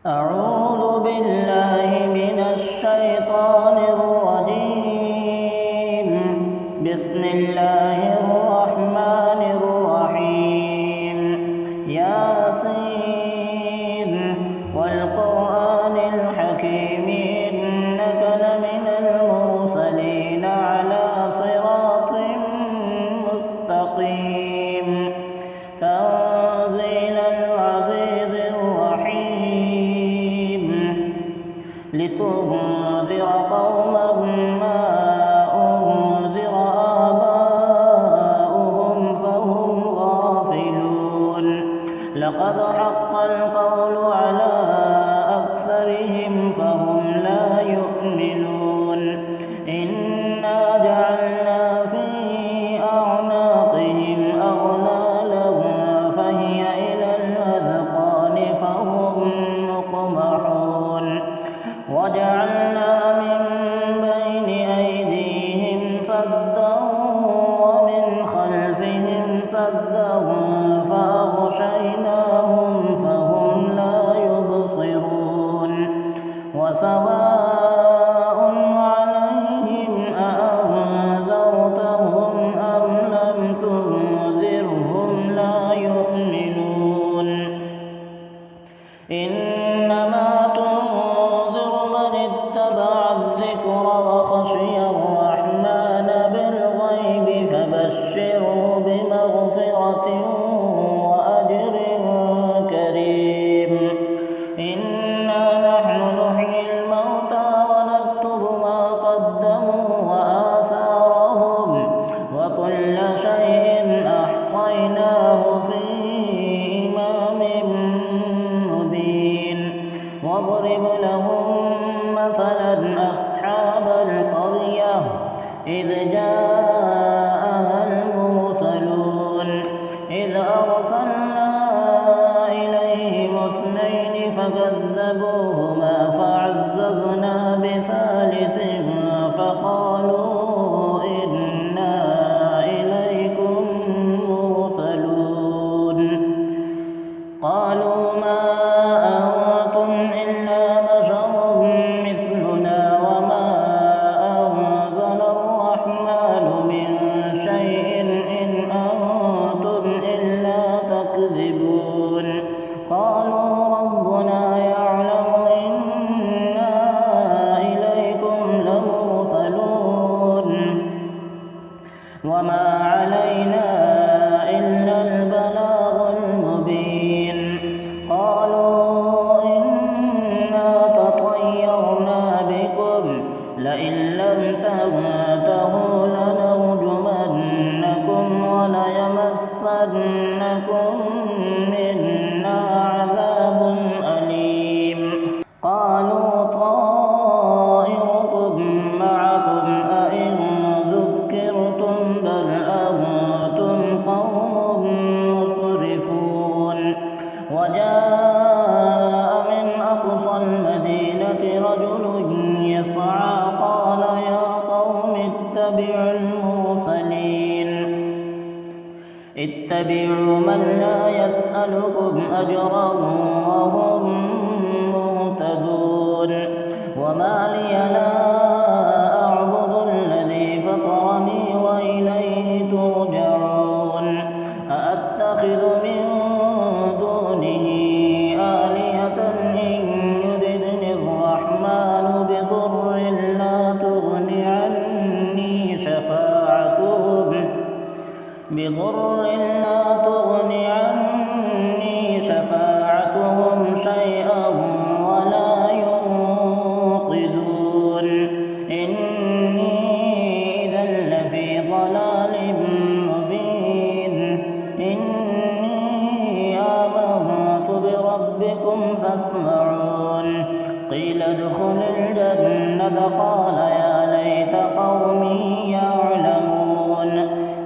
أعوذ بالله من الشيطان الرجيم. بسم الله الرحمن الرحيم. ياسين والقرآن الحكيم إنك لمن المرسلين على صراط مستقيم. تنزيل العزيز الرحيم لتنذر قوما ما أنذر آباؤهم فهم غافلون. لقد حق القول على أكثرهم فهم لا يؤمنون. إنا جعلنا في أعناقهم أغلالا فهي إلى الأذقان فهم مقمحون. وجعلنا من بين أيديهم سدا ومن خلفهم سدا فأغشيناهم فهم لا يبصرون. وسواء عليهم أأنذرتهم أم لم تنذرهم لا يؤمنون. إنما تنذر من اتبع الذكر وخشي الرحمن بالغيب فبشره بمغفرة وأجر كريم. إنا نحن نحيي الموتى ونكتب ما قدموا وآثارهم وكل شيء أحصيناه في إمام مبين. واضرب لهم مثلا أصحاب القرية إذ جاءها المرسلون إذ أرسلنا إليهم اثنين فكذبوهما فعززنا بثالث فقالوا إنا إليكم مرسلون. قالوا ما أنتم إلا بشر مثلنا وما أنزل الرحمن من شيء إن أنتم إلا تكذبون. قالوا ربنا يعلم إنا إليكم لمرسلون وما علينا إلا البلاغ المبين. قالوا إنا تطيرنا بكم لئن لم تنتهوا لنرجمنكم وليمسنكم منا عذاب أليم. قالوا طائركم معكم أئن ذكرتم بل أنتم قوم مسرفون. وجاء من أقصى المدينة رجل يسعى قال يا قوم اتبعوا المرسلين اتبعوا من لا يسألكم أجرا وهم مهتدون. وما لي لا أعبد الذي فطرني وإليه ترجعون. أأتخذ من دونه آلهة إن يردني الرحمن بضر لا تغن عني شفاعتهم شيئا ولا ينقذون. إني إذا لفي ضلال مبين. إني آمنت بربكم فاسمعون. قيل ادخل الجنة قال يا ليت قومي يعلمون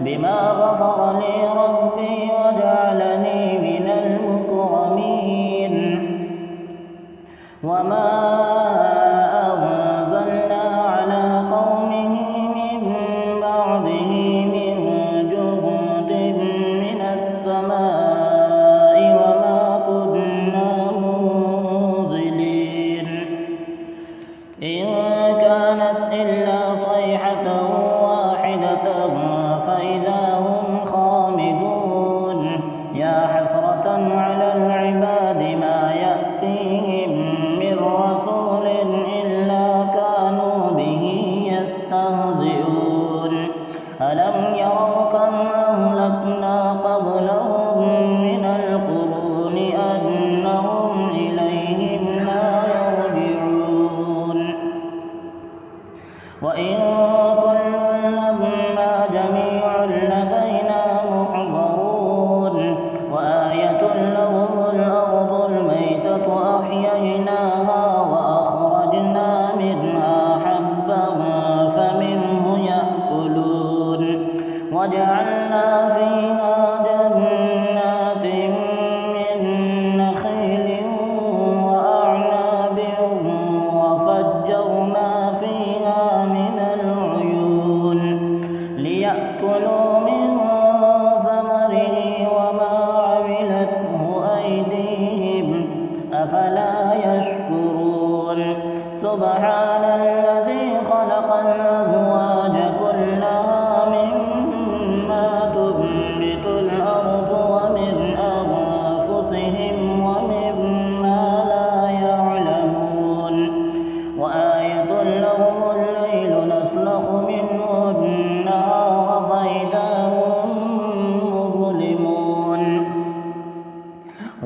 بما غفر لي ربي وجعلني من المكرمين. وما أنزلنا على قومه من بعده من جند من السماء وما كنا منزلين. وإن كل لما جميع لدينا محضرون وآية لهم الأرض الميتة أحييناها وأخرجنا منها حبا فمنه يأكلون وجعلنا فيها جنات من نخيل وأعناب وفجرنا فيها من العيون ليأكلوا من ثمره وما عملته أيديهم أفلا يشكرون سبحان الذي خلق الأزواج كلها مما تنبت الأرض ومن أنفسهم ومما لا يعلمون وآية لهم الليل نسلخ منه النهار فإذا هم مظلمون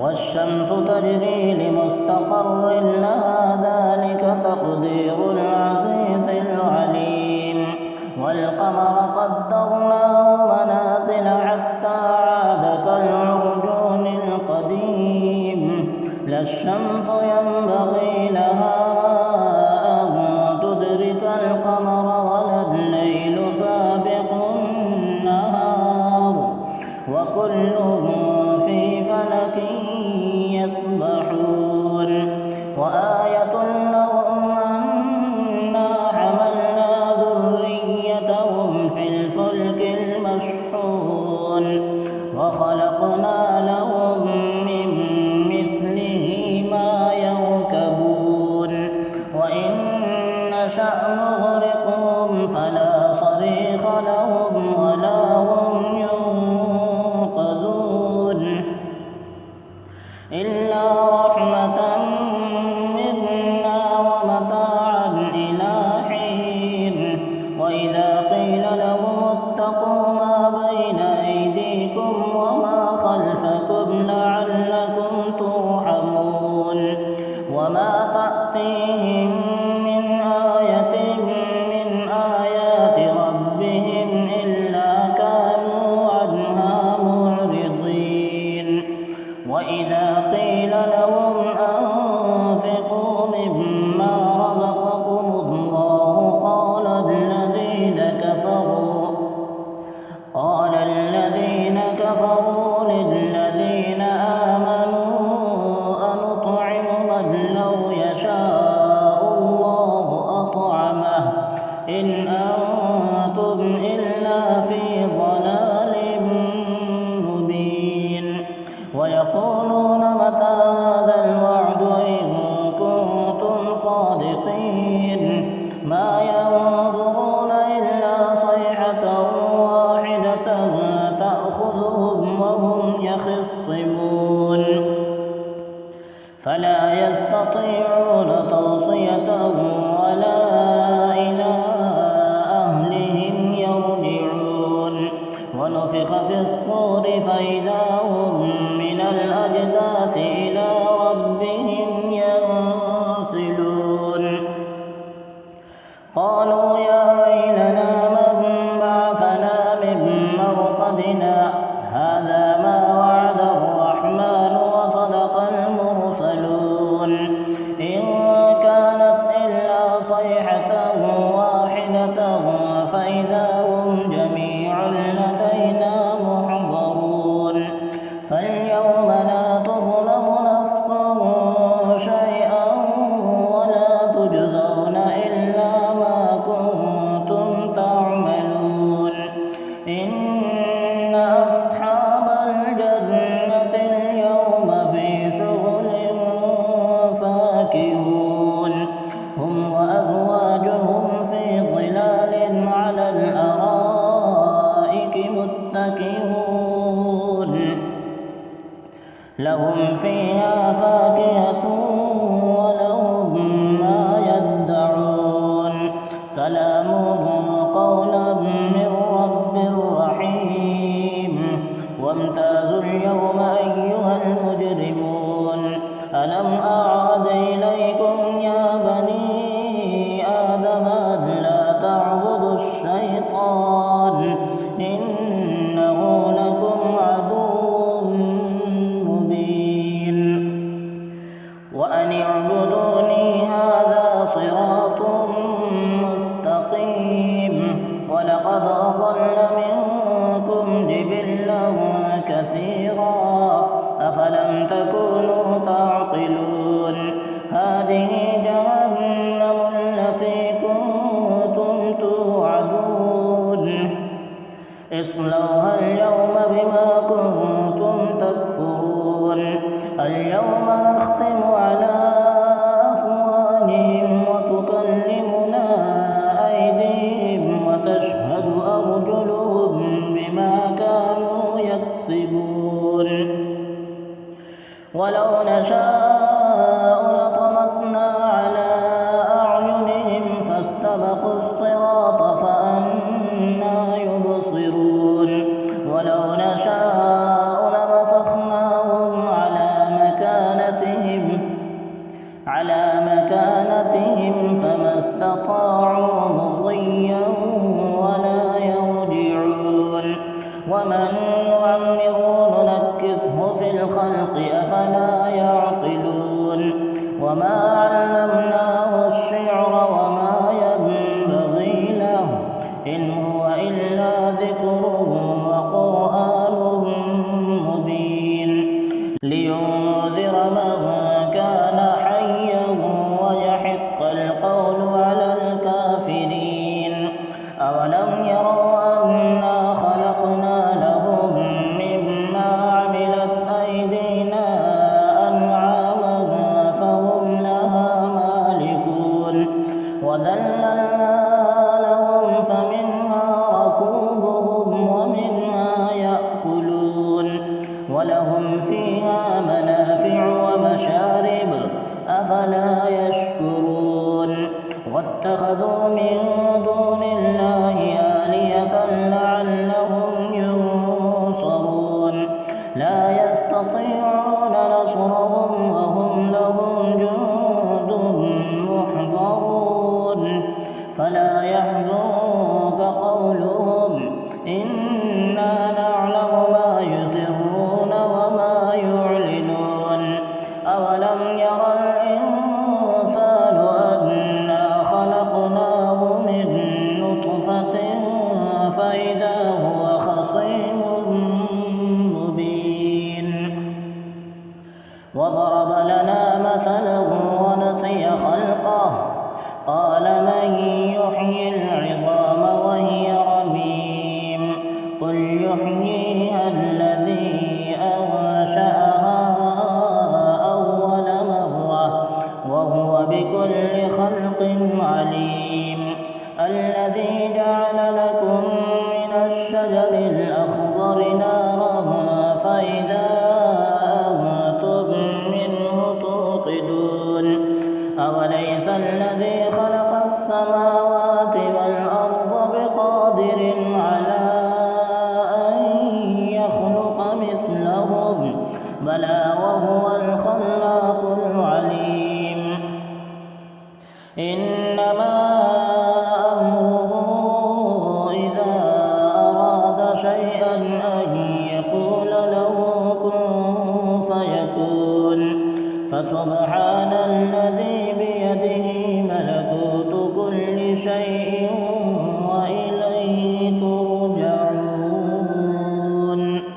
والشمس تجري لمستقر لها ذلك تقدير العزيز العليم والقمر قدرناه منازل حتى عاد كالعرجون القديم لا الشمس ينبغي لها أن تدرك القمر ولا الليل سابق النهار وكل في فلك يسبحون وآية لهم أنا حملنا ذريتهم في الفلك المشحون وخلقنا لهم من مثله ما يركبون وإن نشأ نغرقهم فلا صريخ لهم ولا هم ينقذون إلا رحمة منا ومتاعا إلى حين وإذا قيل لهم اتقوا ما بين أيديكم وما خلفكم لعلكم ترحمون وما تأتيهم من آية من آيات ربهم إلا كانوا عنها معرضين وإذا قيل لهم أنفقوا مما رزقكم الله قال الذين كفروا للذين آمنوا أنطعم من لو يشاء الله أطعمه إن أنتم إلا في ضلال مبين ويقولون متى هذا الوعد إن كنتم صادقين ما ينظرون إلا صيحة واحدة تأخذهم وهم يخصمون فلا يستطيعون توصية ولا إلى أهلهم يرجعون ونفخ في الصور فإذا هم من الأجداث إلى ربهم ينسلون قالوا يا ويلنا من بعثنا من مرقدنا هذا ما وعد الرحمن وصدق المرسلون إن كانت إلا فاعبدوني هذا صراط مستقيم. ولقد أضل منكم جبلا كثيرا أفلم تكونوا تعقلون. هذه جهنم التي كنتم توعدون اصلوها اليوم بما كنتم تكفرون. اليوم نختم على أفواههم وتكلمنا أيديهم وتشهد أرجلهم بما كانوا يكسبون. ولو نشاء لطمسنا على أعينهم فاستبقوا الصراط فأنى يبصرون. ولو نشاء لمسخناهم على مكانتهم فما استطاعوا مضيا ولا يرجعون. ومن نعمره ننكسه في الخلق أفلا يعقلون. وما علمناه الشعر وما ينبغي له إن هو إلا ذكر وقرآن مبين لينذر من كان حيا ويحق القول على الكافرين. أولم يروا أنا خلقنا لهم مما عملت أيدينا أنعاما فهم لها مالكون. وذللناها لهم فمنها ركوبهم ومنها يأكلون. ولهم فيها منافع ومشارب أفلا يشكرون. واتخذوا من دون الله آلهة لعلهم ينصرون. لا يستطيعون نصرهم وهم لهم جند محضرون. فلا يحزنك قولهم إنا نعلم ما يسرون وما يعلنون. أولم ير الإنسان أنا خلقناه من نطفة فإذا هو خصيم مبين. وضرب لنا مثلا ونسي خلقه قال من يحيي العظام وهي رميم قل يحييها الذي أنشأها أول مرة وهو بكل خلق عليم. الذي جعل لكم من الشجر الأخضر نارا فإذا أنتم منه توقدون. أوليس الذي خلق السماوات والأرض بقادر على أن يخلق مثلهم بلى وهو الخلاق العليم. إنما أمره إذا أراد شيئا أن يقول له كن فيكون. فسبحان الذي بيده ملكوت كل شيء